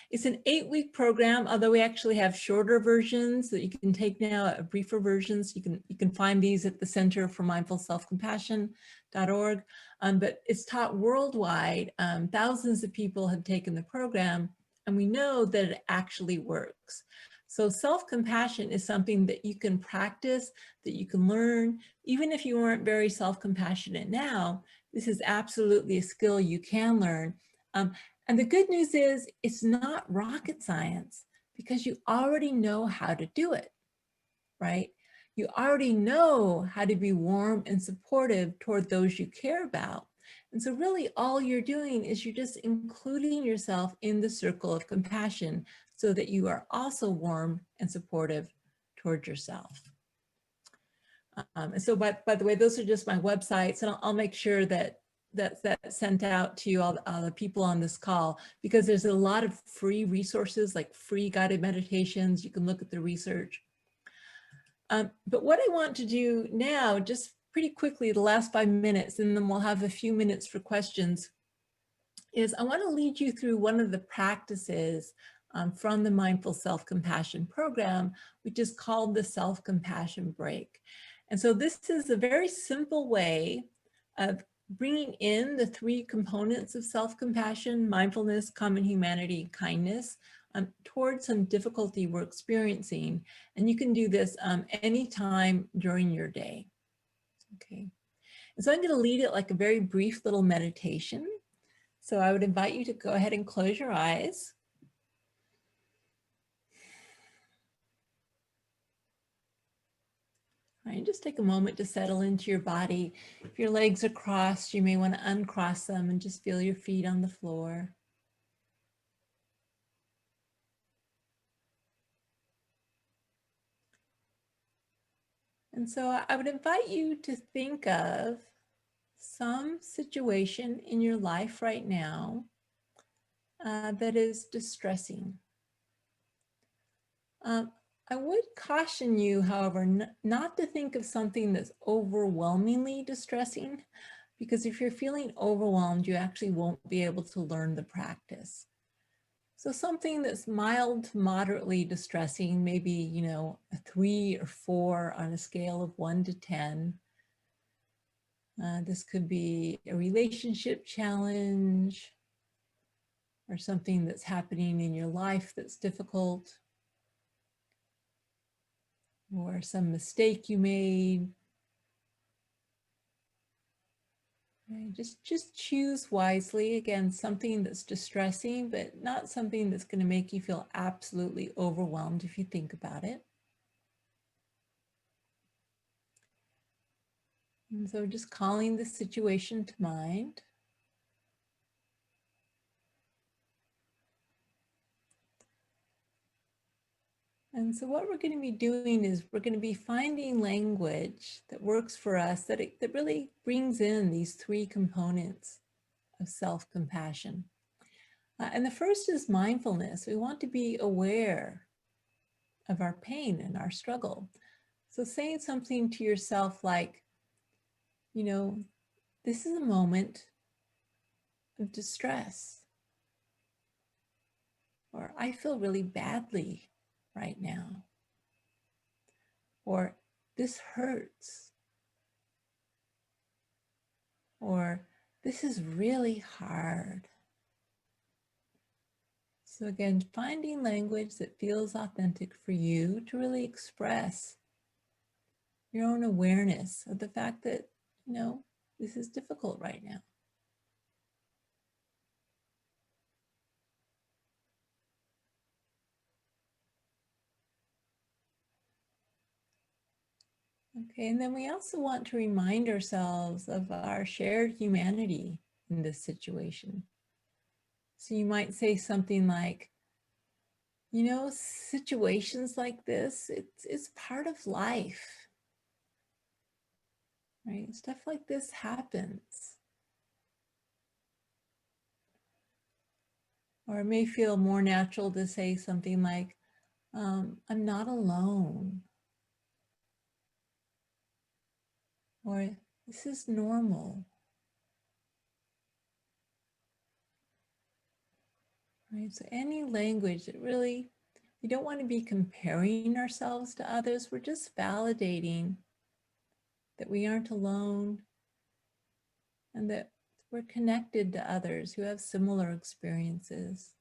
It's an 8-week program, although we actually have shorter versions that you can take now, briefer versions. You can find these at the Center for Mindful Self-Compassion.org. But it's taught worldwide. Thousands of people have taken the program, and we know that it actually works. So self-compassion is something that you can practice, that you can learn. Even if you weren't very self-compassionate now, this is absolutely a skill you can learn. And the good news is it's not rocket science, because you already know how to do it, right? You already know how to be warm and supportive toward those you care about. And so really all you're doing is you're just including yourself in the circle of compassion so that you are also warm and supportive towards yourself. And so by the way, those are just my websites, and I'll make sure that that's sent out to you, all the people on this call, because there's a lot of free resources, like free guided meditations. You can look at the research. But what I want to do now, just pretty quickly, the last 5 minutes, and then we'll have a few minutes for questions, is I want to lead you through one of the practices from the Mindful Self-Compassion program, which is called the Self-Compassion Break. And so this is a very simple way of bringing in the 3 components of self-compassion: mindfulness, common humanity, and kindness, towards some difficulty we're experiencing. And you can do this anytime during your day. Okay. And so I'm going to lead it like a very brief little meditation. So I would invite you to go ahead and close your eyes. All right, just take a moment to settle into your body. If your legs are crossed, you may want to uncross them and just feel your feet on the floor. And so I would invite you to think of some situation in your life right now that is distressing. I would caution you, however, not to think of something that's overwhelmingly distressing, because if you're feeling overwhelmed, you actually won't be able to learn the practice. So something that's mild to moderately distressing, maybe, you know, a 3 or 4 on a scale of 1 to 10. This could be a relationship challenge or something that's happening in your life that's difficult, or some mistake you made. Right. Just choose wisely. Again, something that's distressing, but not something that's going to make you feel absolutely overwhelmed if you think about it. And so just calling the situation to mind. And so what we're going to be doing is we're going to be finding language that works for us, that really brings in these 3 components of self-compassion. And the first is mindfulness. We want to be aware of our pain and our struggle. So saying something to yourself like, you know, this is a moment of distress, or I feel really badly right now, or this hurts, or this is really hard. So again, finding language that feels authentic for you to really express your own awareness of the fact that, you know, this is difficult right now. Okay, and then we also want to remind ourselves of our shared humanity in this situation. So you might say something like, you know, situations like this, it's part of life, right? Stuff like this happens. Or it may feel more natural to say something like, I'm not alone. Or this is normal. Right? So any language that really, we don't want to be comparing ourselves to others. We're just validating that we aren't alone and that we're connected to others who have similar experiences.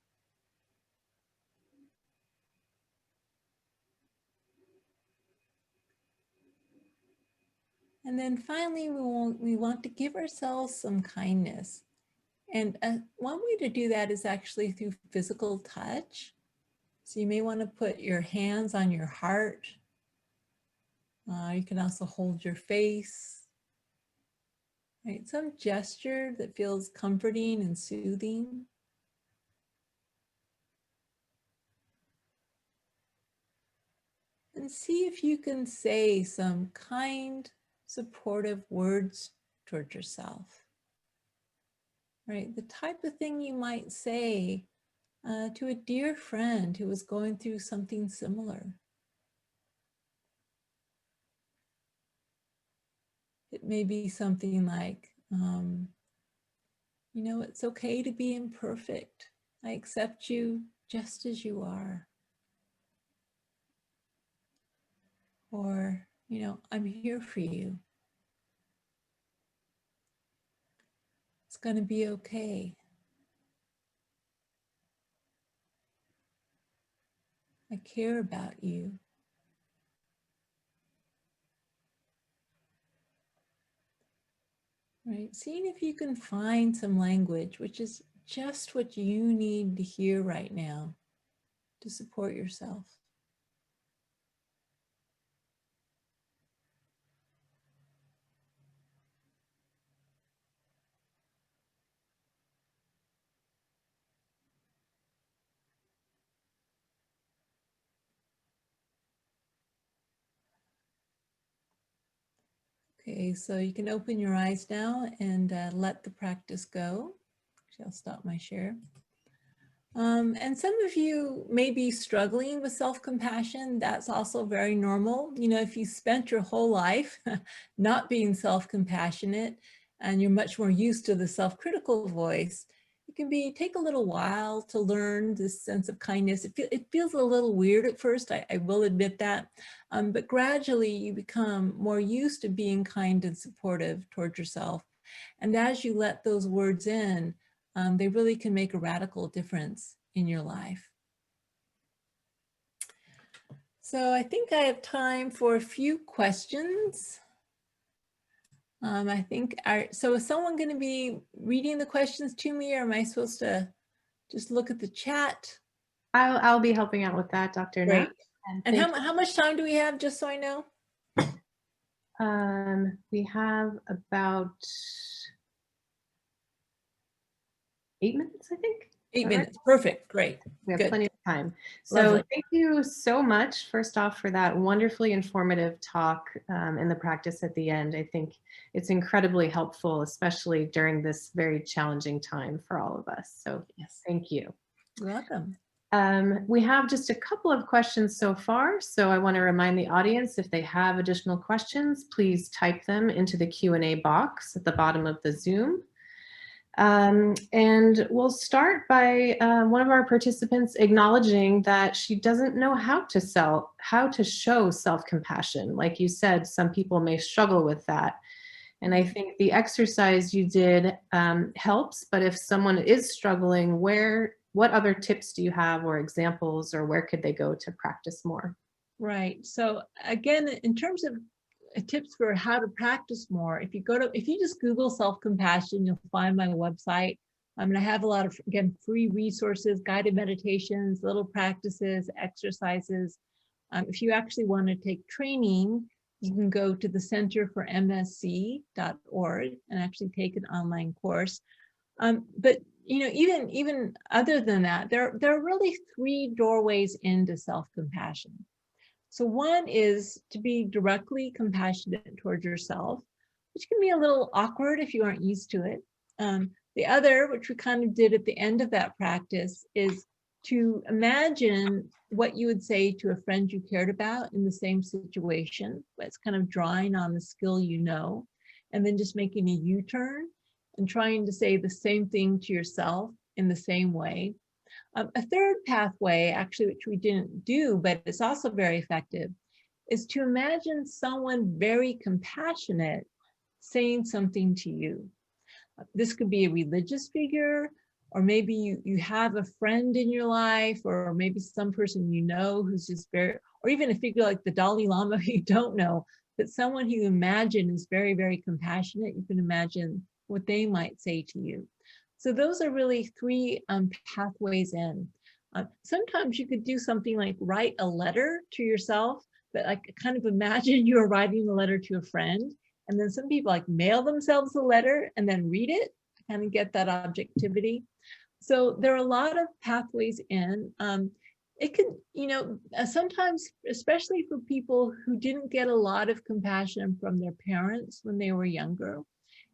And then finally, we want to give ourselves some kindness. And one way to do that is actually through physical touch. So you may want to put your hands on your heart. You can also hold your face. right? Some gesture that feels comforting and soothing. And see if you can say some kind, supportive words toward yourself, right? The type of thing you might say to a dear friend who was going through something similar. It may be something like, you know, it's okay to be imperfect. I accept you just as you are. Or, you know, I'm here for you. It's going to be okay. I care about you. Right? Seeing if you can find some language, which is just what you need to hear right now to support yourself. Okay, so you can open your eyes now and let the practice go. Actually, I'll stop my share. And some of you may be struggling with self-compassion. That's also very normal. You know, if you spent your whole life not being self-compassionate and you're much more used to the self-critical voice, it can take a little while to learn this sense of kindness. It feels a little weird at first, I will admit that, but gradually you become more used to being kind and supportive towards yourself. And as you let those words in, they really can make a radical difference in your life. So I think I have time for a few questions. I think, so is someone going to be reading the questions to me, or am I supposed to just look at the chat? I'll be helping out with that, Dr. Neff. And how much time do we have, just so I know? We have about 8 minutes, I think. 8 minutes, right? Perfect, great. We have Good. Plenty of time. So Lovely. Thank you so much, first off, for that wonderfully informative talk and the practice at the end. I think it's incredibly helpful, especially during this very challenging time for all of us. So yes, thank you. You're welcome. We have just a couple of questions so far, so I want to remind the audience, if they have additional questions, please type them into the Q&A box at the bottom of the Zoom. And we'll start by one of our participants acknowledging that she doesn't know how to show self-compassion. Like you said, some people may struggle with that. And I think the exercise you did helps, but if someone is struggling, what other tips do you have, or examples, or where could they go to practice more? Right. So again, in terms of tips for how to practice more, if you just Google self-compassion, you'll find my website. I have a lot of, again, free resources, guided meditations, little practices, exercises. If you actually want to take training, you can go to the centerformsc.org and actually take an online course. But you know, even other than that, there are really 3 doorways into self-compassion. So one is to be directly compassionate towards yourself, which can be a little awkward if you aren't used to it. The other, which we kind of did at the end of that practice, is to imagine what you would say to a friend you cared about in the same situation. It's kind of drawing on the skill you know, and then just making a U-turn and trying to say the same thing to yourself in the same way. A third pathway, actually, which we didn't do, but it's also very effective, is to imagine someone very compassionate saying something to you. This could be a religious figure, or maybe you have a friend in your life, or maybe some person you know who's just very, or even a figure like the Dalai Lama who you don't know, but someone who you imagine is very, very compassionate. You can imagine what they might say to you. So those are really 3 pathways in. Sometimes you could do something like write a letter to yourself, but like kind of imagine you're writing a letter to a friend, And then some people like mail themselves a letter and then read it to kind of get that objectivity. So there are a lot of pathways in. It can, sometimes, especially for people who didn't get a lot of compassion from their parents when they were younger,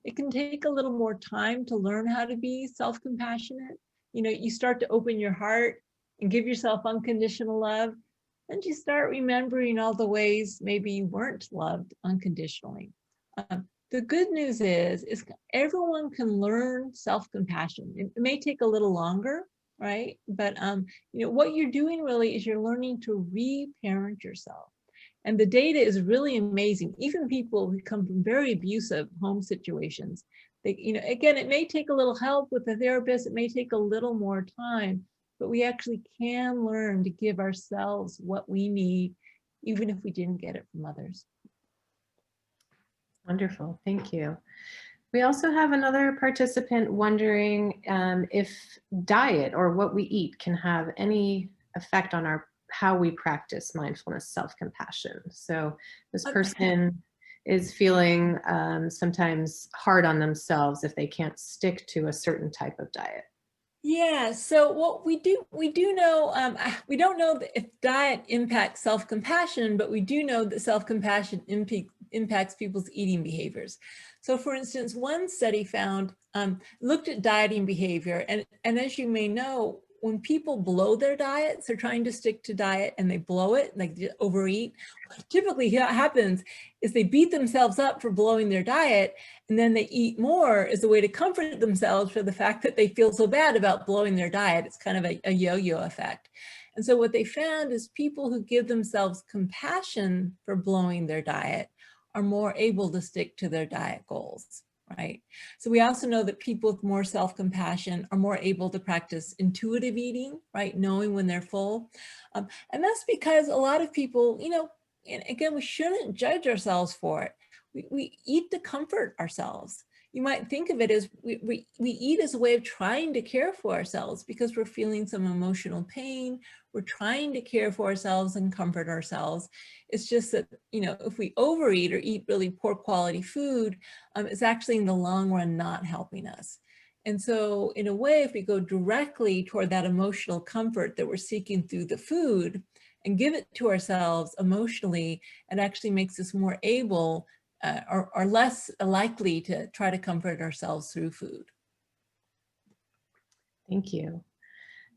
it can take a little more time to learn how to be self-compassionate. You start to open your heart and give yourself unconditional love, and you start remembering all the ways maybe you weren't loved unconditionally. The good news is everyone can learn self-compassion. It may take a little longer, right? But what you're doing really is you're learning to reparent yourself. And the data is really amazing. Even people who come from very abusive home situations, again, it may take a little help with the therapist, it may take a little more time, but we actually can learn to give ourselves what we need, even if we didn't get it from others. Wonderful, thank you. We also have another participant wondering if diet or what we eat can have any effect on how we practice mindfulness, self-compassion. So this person is feeling sometimes hard on themselves if they can't stick to a certain type of diet. Yeah, so what we do know, we don't know if diet impacts self-compassion, but we do know that self-compassion impacts people's eating behaviors. So for instance, one study found, looked at dieting behavior, and as you may know, when people blow their diets, they're trying to stick to diet and they blow it, like overeat, what typically happens is they beat themselves up for blowing their diet, and then they eat more as a way to comfort themselves for the fact that they feel so bad about blowing their diet. It's kind of a yo-yo effect. And so what they found is people who give themselves compassion for blowing their diet are more able to stick to their diet goals, right? So we also know that people with more self-compassion are more able to practice intuitive eating, right? Knowing when they're full. And that's because a lot of people, and again, we shouldn't judge ourselves for it. We eat to comfort ourselves. You might think of it as we eat as a way of trying to care for ourselves because we're feeling some emotional pain. We're trying to care for ourselves and comfort ourselves. It's just that, if we overeat or eat really poor quality food, it's actually in the long run not helping us. And so in a way, if we go directly toward that emotional comfort that we're seeking through the food and give it to ourselves emotionally, it actually makes us more able or less likely to try to comfort ourselves through food. Thank you.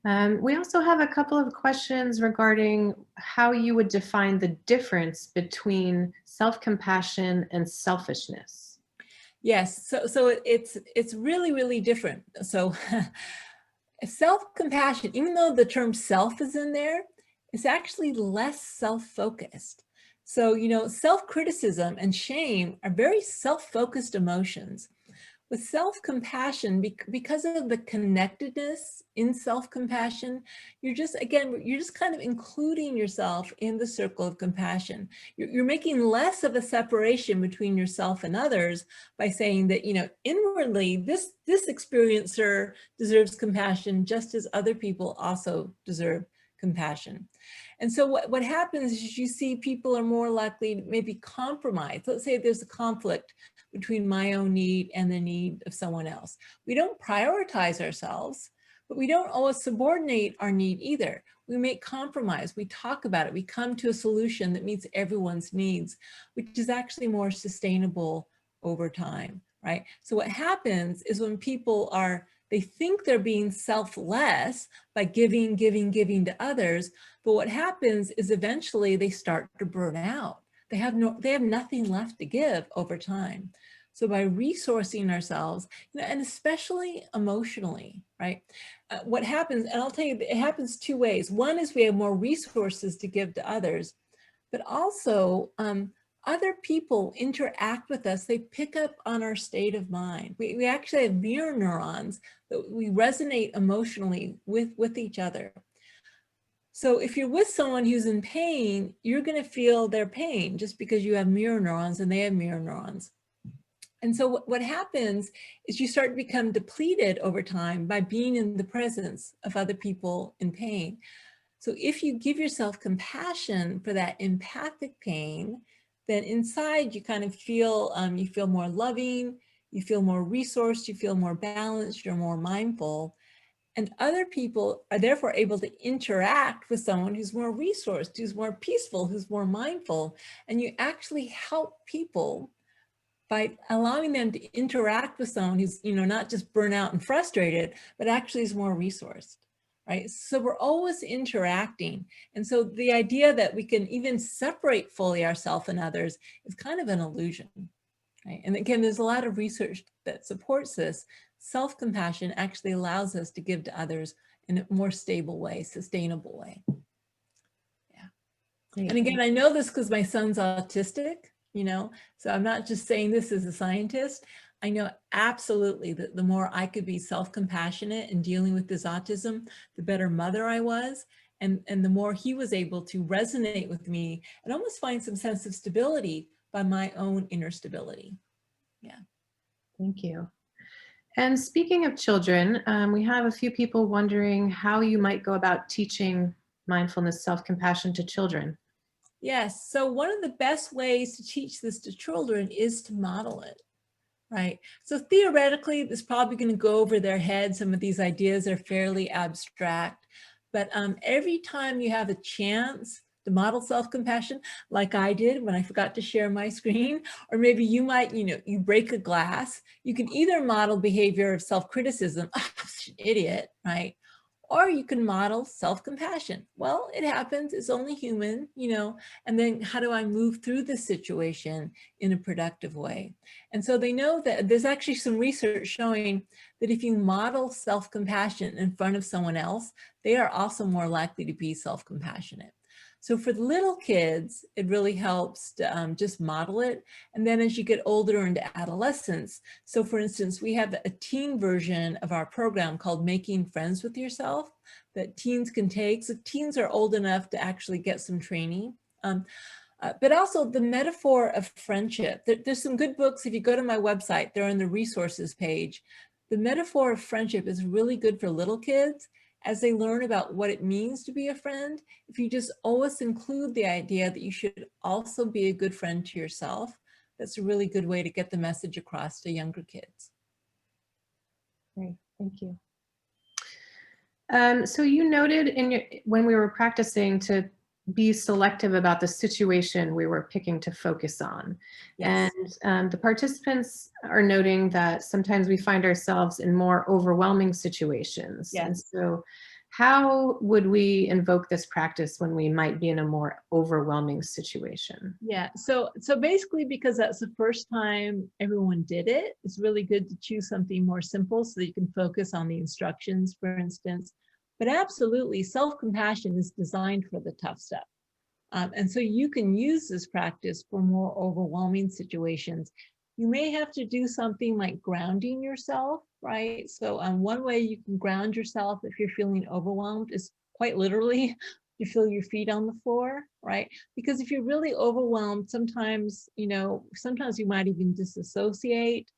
We also have a couple of questions regarding how you would define the difference between self-compassion and selfishness. Yes, so it's really, really different. So self-compassion, even though the term self is in there, is actually less self-focused. So, self-criticism and shame are very self-focused emotions. With self-compassion, because of the connectedness in self-compassion, you're just kind of including yourself in the circle of compassion. You're making less of a separation between yourself and others by saying that, inwardly, this experiencer deserves compassion just as other people also deserve compassion. And so what happens is you see people are more likely to maybe compromise. Let's say there's a conflict between my own need and the need of someone else. We don't prioritize ourselves, but we don't always subordinate our need either. We make compromise, we talk about it, we come to a solution that meets everyone's needs, which is actually more sustainable over time, right? So what happens is when people they think they're being selfless by giving to others, but what happens is eventually they start to burn out. They have nothing left to give over time. So by resourcing ourselves, and especially emotionally, right? What happens, and I'll tell you, it happens two ways. One is we have more resources to give to others, but also other people interact with us. They pick up on our state of mind. We actually have mirror neurons that we resonate emotionally with each other. So if you're with someone who's in pain, you're going to feel their pain just because you have mirror neurons and they have mirror neurons. And so what happens is you start to become depleted over time by being in the presence of other people in pain. So if you give yourself compassion for that empathic pain, then inside you kind of feel, you feel more loving, you feel more resourced, you feel more balanced, you're more mindful. And other people are therefore able to interact with someone who's more resourced, who's more peaceful, who's more mindful. And you actually help people by allowing them to interact with someone who's, not just burnt out and frustrated, but actually is more resourced, right? So we're always interacting. And so the idea that we can even separate fully ourselves and others is kind of an illusion, right? And again, there's a lot of research that supports this. Self-compassion actually allows us to give to others in a more stable way, sustainable way. Yeah. Great. And again, I know this because my son's autistic, so I'm not just saying this as a scientist. I know absolutely that the more I could be self-compassionate in dealing with this autism, the better mother I was. And the more he was able to resonate with me and almost find some sense of stability by my own inner stability. Yeah. Thank you. And speaking of children, we have a few people wondering how you might go about teaching mindfulness, self-compassion to children. Yes, so one of the best ways to teach this to children is to model it, right? So theoretically, it's probably going to go over their head. Some of these ideas are fairly abstract, but every time you have a chance to model self-compassion, like I did when I forgot to share my screen, or maybe you might, you break a glass, you can either model behavior of self-criticism, oh, I'm such an idiot, right? Or you can model self-compassion. Well, it happens, it's only human, and then how do I move through this situation in a productive way? And so they know that there's actually some research showing that if you model self-compassion in front of someone else, they are also more likely to be self-compassionate. So for the little kids, it really helps to just model it. And then as you get older into adolescence, so for instance, we have a teen version of our program called Making Friends with Yourself that teens can take. So teens are old enough to actually get some training. But also the metaphor of friendship. There's some good books. If you go to my website, they're on the resources page. The metaphor of friendship is really good for little kids as they learn about what it means to be a friend. If you just always include the idea that you should also be a good friend to yourself, that's a really good way to get the message across to younger kids. Great, thank you. So you noted when we were practicing to be selective about the situation we were picking to focus on. Yes. And the participants are noting that sometimes we find ourselves in more overwhelming situations. Yes. And so how would we invoke this practice when we might be in a more overwhelming situation? Yeah, so basically because that's the first time everyone did it, it's really good to choose something more simple so that you can focus on the instructions, for instance. But absolutely, self-compassion is designed for the tough stuff. And so you can use this practice for more overwhelming situations. You may have to do something like grounding yourself, right? So one way you can ground yourself if you're feeling overwhelmed is quite literally you feel your feet on the floor, right? Because if you're really overwhelmed, sometimes you might even disassociate,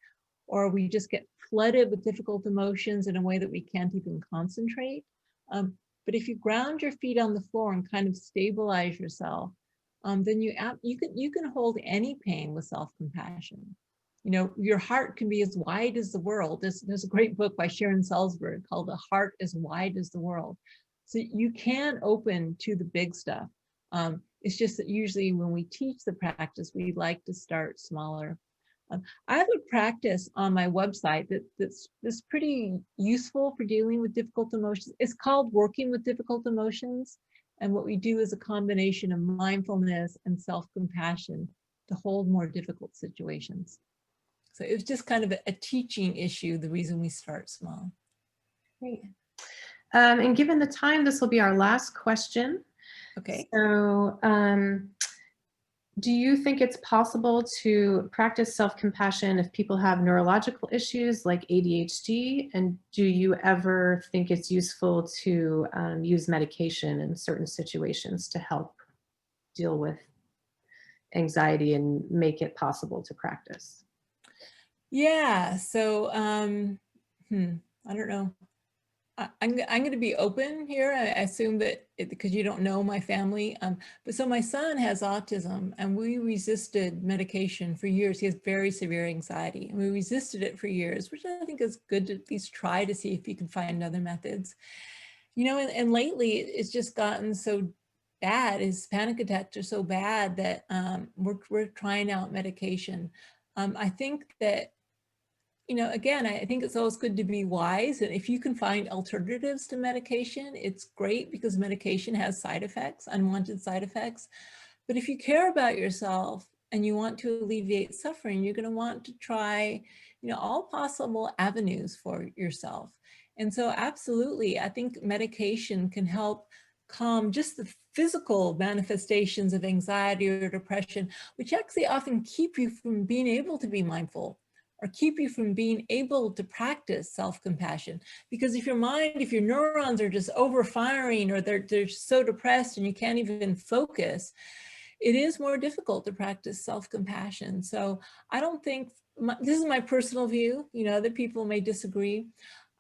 or we just get flooded with difficult emotions in a way that we can't even concentrate. But if you ground your feet on the floor and kind of stabilize yourself, then you can hold any pain with self-compassion. Your heart can be as wide as the world. There's a great book by Sharon Salzberg called "The Heart as Wide as the World." So you can open to the big stuff. It's just that usually when we teach the practice, we like to start smaller. I have a practice on my website that's pretty useful for dealing with difficult emotions. It's called Working with Difficult Emotions. And what we do is a combination of mindfulness and self-compassion to hold more difficult situations. So it was just kind of a teaching issue, the reason we start small. Great. And given the time, this will be our last question. Okay. So do you think it's possible to practice self-compassion if people have neurological issues like ADHD? And do you ever think it's useful to use medication in certain situations to help deal with anxiety and make it possible to practice? Yeah, so I don't know. I'm going to be open here. I assume that because you don't know my family. But so my son has autism, and we resisted medication for years. He has very severe anxiety, and we resisted it for years, which I think is good to at least try to see if you can find other methods. You know, and lately it's just gotten so bad. His panic attacks are so bad that we're trying out medication. I think that, you know, again, I think it's always good to be wise. And if you can find alternatives to medication, it's great, because medication has side effects, unwanted side effects. But if you care about yourself and you want to alleviate suffering, you're going to want to try, you know, all possible avenues for yourself. And so absolutely, I think medication can help calm just the physical manifestations of anxiety or depression, which actually often keep you from being able to be mindful, or keep you from being able to practice self-compassion. Because if your mind, if your neurons are just overfiring, or they're so depressed and you can't even focus, it is more difficult to practice self-compassion. So I don't think, this is my personal view, you know, that people may disagree.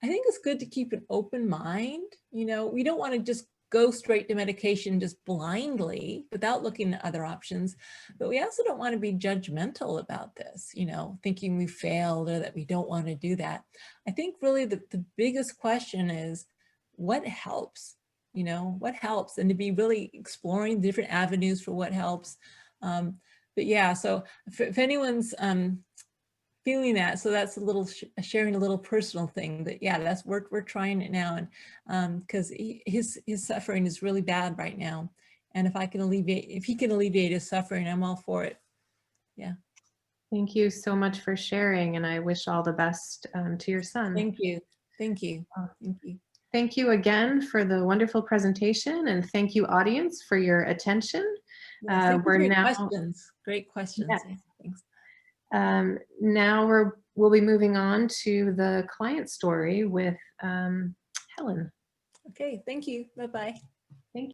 I think it's good to keep an open mind. You know, we don't want to just go straight to medication just blindly without looking at other options. But we also don't want to be judgmental about this, you know, thinking we failed or that we don't want to do that. I think really the biggest question is, what helps? You know, what helps? And to be really exploring different avenues for what helps. But yeah, so if anyone's feeling that, so that's a little sharing a little personal thing, that yeah, that's we're trying it now, and because his suffering is really bad right now, and if he can alleviate his suffering, I'm all for it. Yeah. Thank you so much for sharing, and I wish all the best to your son. Thank you. Thank you. Thank you. Thank you again for the wonderful presentation, and thank you, audience, for your attention. Yes, We're great now questions. Great questions. Yeah. Thanks. Now we'll be moving on to the client story with Helen. Okay, thank you. Bye-bye.